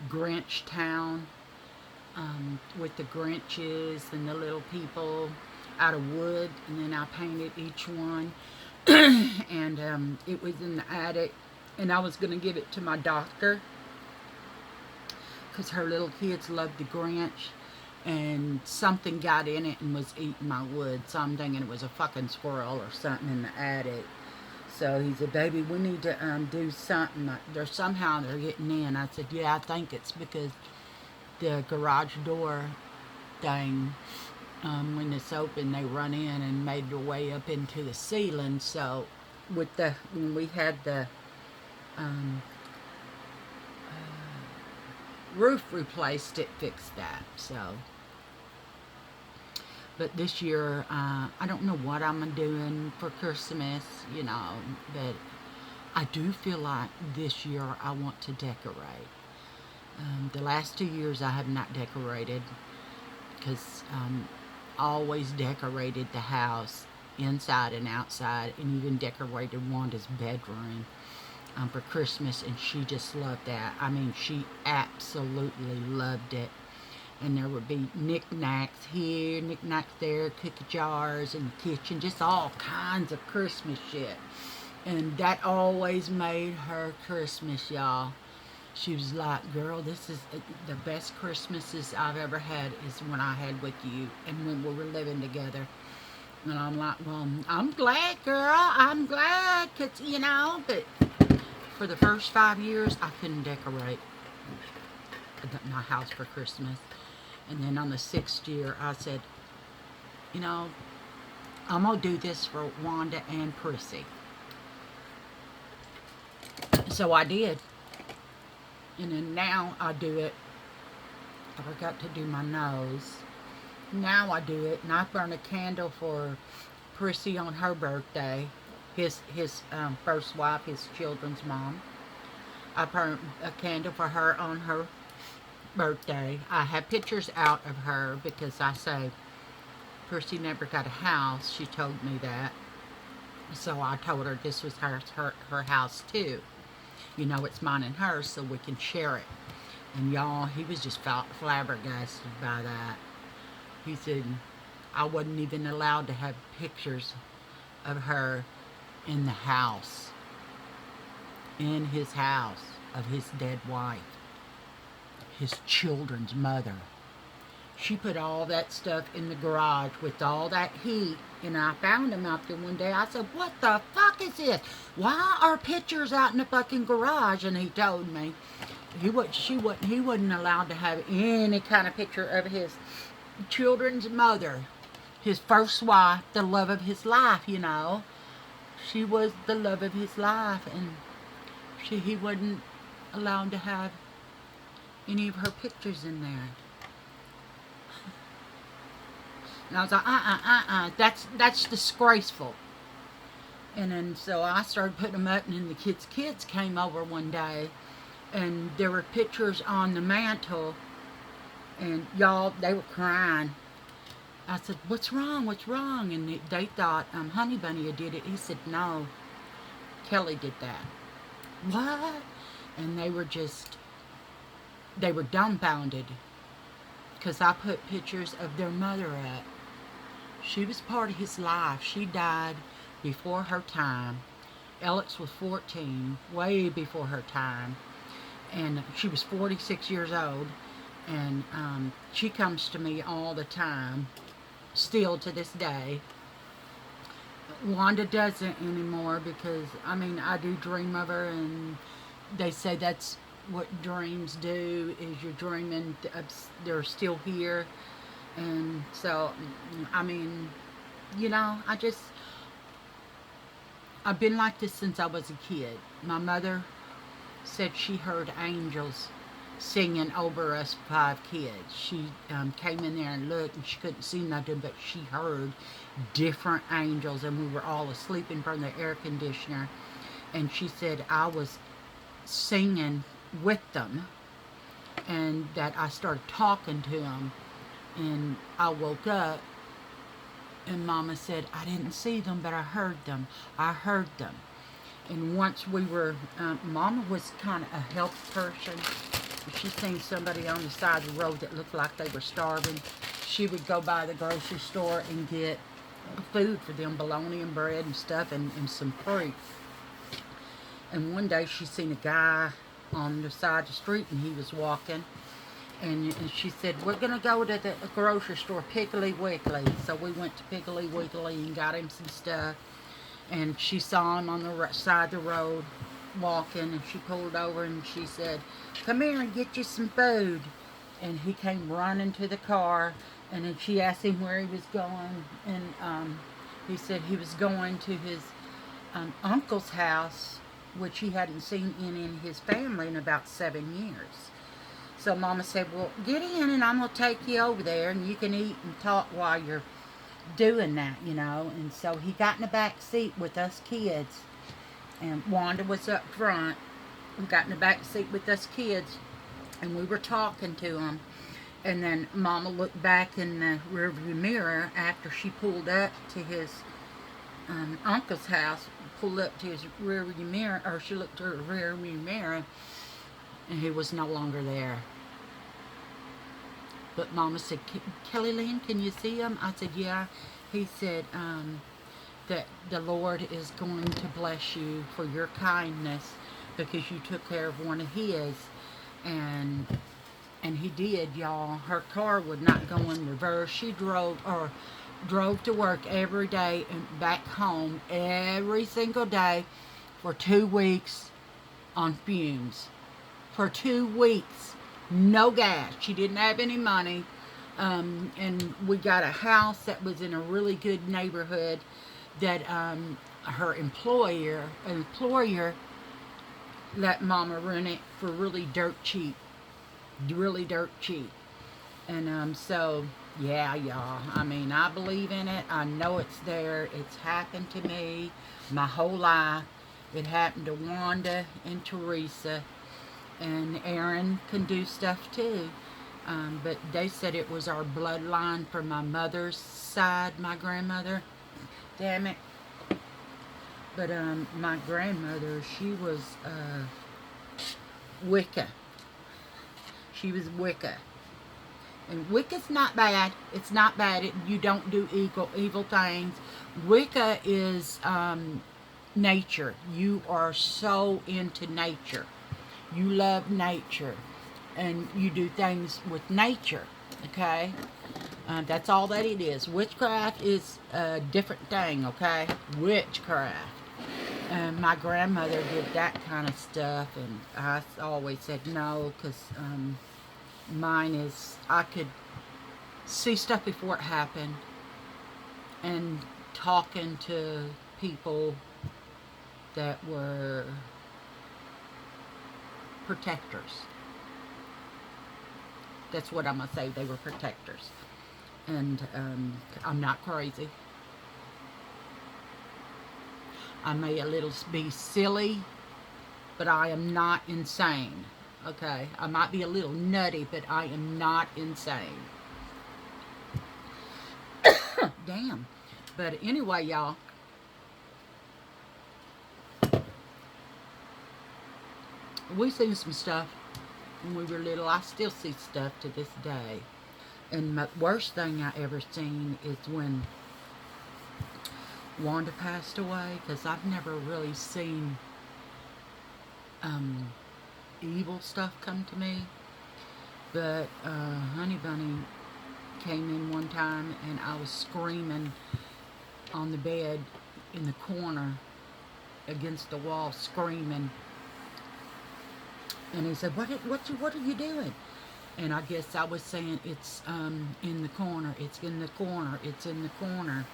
Grinch town with the Grinches and the little people out of wood, and then I painted each one. And it was in the attic, and I was going to give it to my doctor because her little kids loved the Grinch. And something got in it and was eating my wood. So I'm thinking it was a fucking squirrel or something in the attic. So he said, baby, we need to do something. Somehow they're getting in. I said, yeah, I think it's because the garage door thing, when it's open, they run in and made their way up into the ceiling. So when we had the roof replaced, it fixed that. So, but this year, I don't know what I'm doing for Christmas, but I do feel like this year I want to decorate. The last 2 years I have not decorated because I always decorated the house inside and outside, and even decorated Wanda's bedroom for Christmas, and she just loved that. I mean, she absolutely loved it. And there would be knickknacks here, knickknacks there, cookie jars in the kitchen, just all kinds of Christmas shit. And that always made her Christmas, y'all. She was like, girl, this is the best Christmases I've ever had is when I had with you and when we were living together. And I'm like, well, I'm glad, girl. I'm glad, because, but for the first 5 years, I couldn't decorate my house for Christmas. And then on the 6th year, I said, I'm going to do this for Wanda and Prissy. So I did. And then now I do it. I forgot to do my nose. Now I do it, and I burn a candle for Prissy on her birthday. His first wife, his children's mom. I burn a candle for her on her birthday. I have pictures out of her because I say Prissy never got a house. She told me that. So I told her this was her house too. It's mine and hers, so we can share it. And y'all, he was just flabbergasted by that. He said I wasn't even allowed to have pictures of her in the house. In his house, of his dead wife. His children's mother. She put all that stuff in the garage with all that heat, and I found him out there one day. I said, what the fuck is this? Why are pictures out in the fucking garage? And he told me he wasn't allowed to have any kind of picture of his children's mother his first wife, the love of his life, you know. She was the love of his life, and he wasn't allowed to have any of her pictures in there. And I was like, that's disgraceful. And then so I started putting them up, and then the kids came over one day, and there were pictures on the mantle, and y'all, they were crying. I said, what's wrong? What's wrong? And they thought Honey Bunny did it. He said, no, Kelly did that. What? And they were dumbfounded, because I put pictures of their mother up. She was part of his life. She died before her time. Alex was 14, way before her time. And she was 46 years old. And she comes to me all the time, still to this day. Wanda doesn't anymore, because, I mean, I do dream of her, and they say that's what dreams do, is you're dreaming they're still here. And so, I mean, you know, I've been like this since I was a kid. My mother said she heard angels singing over us 5 kids. She came in there and looked, and she couldn't see nothing, but she heard different angels, and we were all asleep in front of the air conditioner. And she said I was singing with them, and that I started talking to them, and I woke up, and Mama said I didn't see them, but I heard them. I heard them. And once we were, Mama was kind of a health person. She seen somebody on the side of the road that looked like they were starving. She would go by the grocery store and get food for them, bologna and bread and stuff, and some fruit. And one day she seen a guy on the side of the street, and he was walking. And she said, we're going to go to the grocery store, Piggly Wiggly. So we went to Piggly Wiggly and got him some stuff. And she saw him on the side of the road walking, and she pulled over, and she said, come here and get you some food. And he came running to the car, and then she asked him where he was going. And he said he was going to his uncle's house, which he hadn't seen in his family in about 7 years. So Mama said, well, get in, and I'm going to take you over there, and you can eat and talk while you're doing that, you know. And so he got in the back seat with us kids, and Wanda was up front. We got in the back seat with us kids, and we were talking to him. And then Mama looked back in the rearview mirror after she pulled up to his uncle's house, pulled up to his rearview mirror, or she looked to her rearview mirror, and he was no longer there. But Mama said, Kelly Lynn, can you see him? I said, yeah. He said that the Lord is going to bless you for your kindness, because you took care of one of his. And he did, y'all. Her car would not go in reverse. She drove to work every day and back home every single day for 2 weeks on fumes. For 2 weeks. No gas. She didn't have any money. And we got a house that was in a really good neighborhood that her employer let Mama rent it for really dirt cheap. Really dirt cheap. And so, yeah, y'all. I mean, I believe in it. I know it's there. It's happened to me my whole life. It happened to Wanda and Teresa. And Aaron can do stuff too. But they said it was our bloodline from my mother's side, my grandmother. Damn it. But my grandmother, she was Wicca. She was Wicca. And Wicca's not bad. It's not bad. You don't do evil things. Wicca is nature. You are so into nature. You love nature, and you do things with nature, okay? That's all that it is. Witchcraft is a different thing, okay? Witchcraft. My grandmother did that kind of stuff, and I always said no, because mine is, I could see stuff before it happened. and talking to people that were protectors. That's what I'm going to say. They were protectors. And I'm not crazy. I may a little be silly, but I am not insane. Okay? I might be a little nutty, but I am not insane. Damn. But anyway, y'all. We seen some stuff when we were little. I still see stuff to this day. And the worst thing I ever seen is when Wanda passed away, because I've never really seen evil stuff come to me. But Honey Bunny came in one time, and I was screaming on the bed in the corner against the wall, screaming. And he said, what are you doing? And I guess I was saying, it's in the corner, it's in the corner, it's in the corner.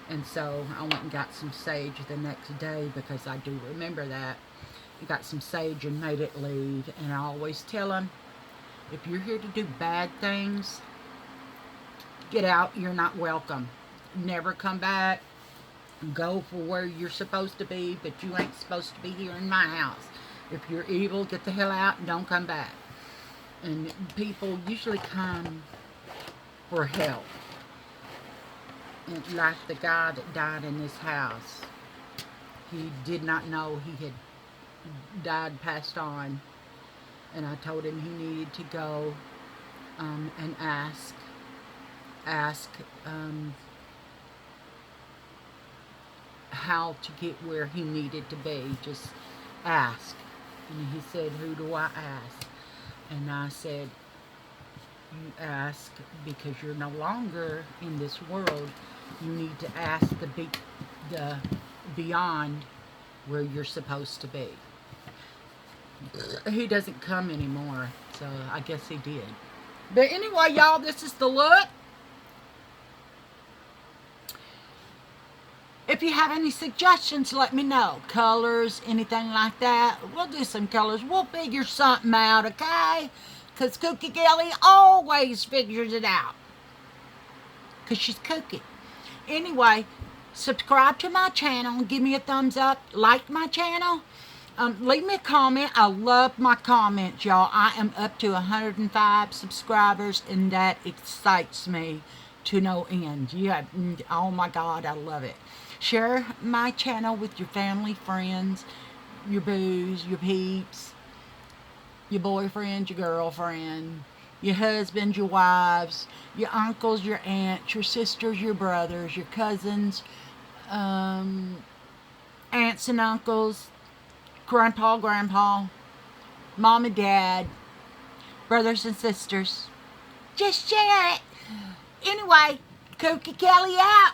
And so I went and got some sage the next day, because I do remember that. I got some sage and made it leave. And I always tell them, if you're here to do bad things, get out. You're not welcome. Never come back. Go for where you're supposed to be, but you ain't supposed to be here in my house. If you're evil, get the hell out and don't come back. And people usually come for help. And like the guy that died in this house, he did not know he had died, passed on. And I told him he needed to go and ask how to get where he needed to be. Just ask. And he said, who do I ask? And I said, you ask because you're no longer in this world. You need to ask the beyond where you're supposed to be. He doesn't come anymore, so I guess he did. But anyway, y'all, this is the look. If you have any suggestions, let me know. Colors, anything like that. We'll do some colors. We'll figure something out, okay? Because Cookie Kelly always figures it out. Because she's Cookie. Anyway, subscribe to my channel. Give me a thumbs up. Like my channel. Leave me a comment. I love my comments, y'all. I am up to 105 subscribers, and that excites me to no end. Yeah, oh my God, I love it. Share my channel with your family, friends, your boos, your peeps, your boyfriend, your girlfriend, your husbands, your wives, your uncles, your aunts, your sisters, your brothers, your cousins, aunts and uncles, grandpa, mom and dad, brothers and sisters. Just share it. Anyway, Cookie Kelly out.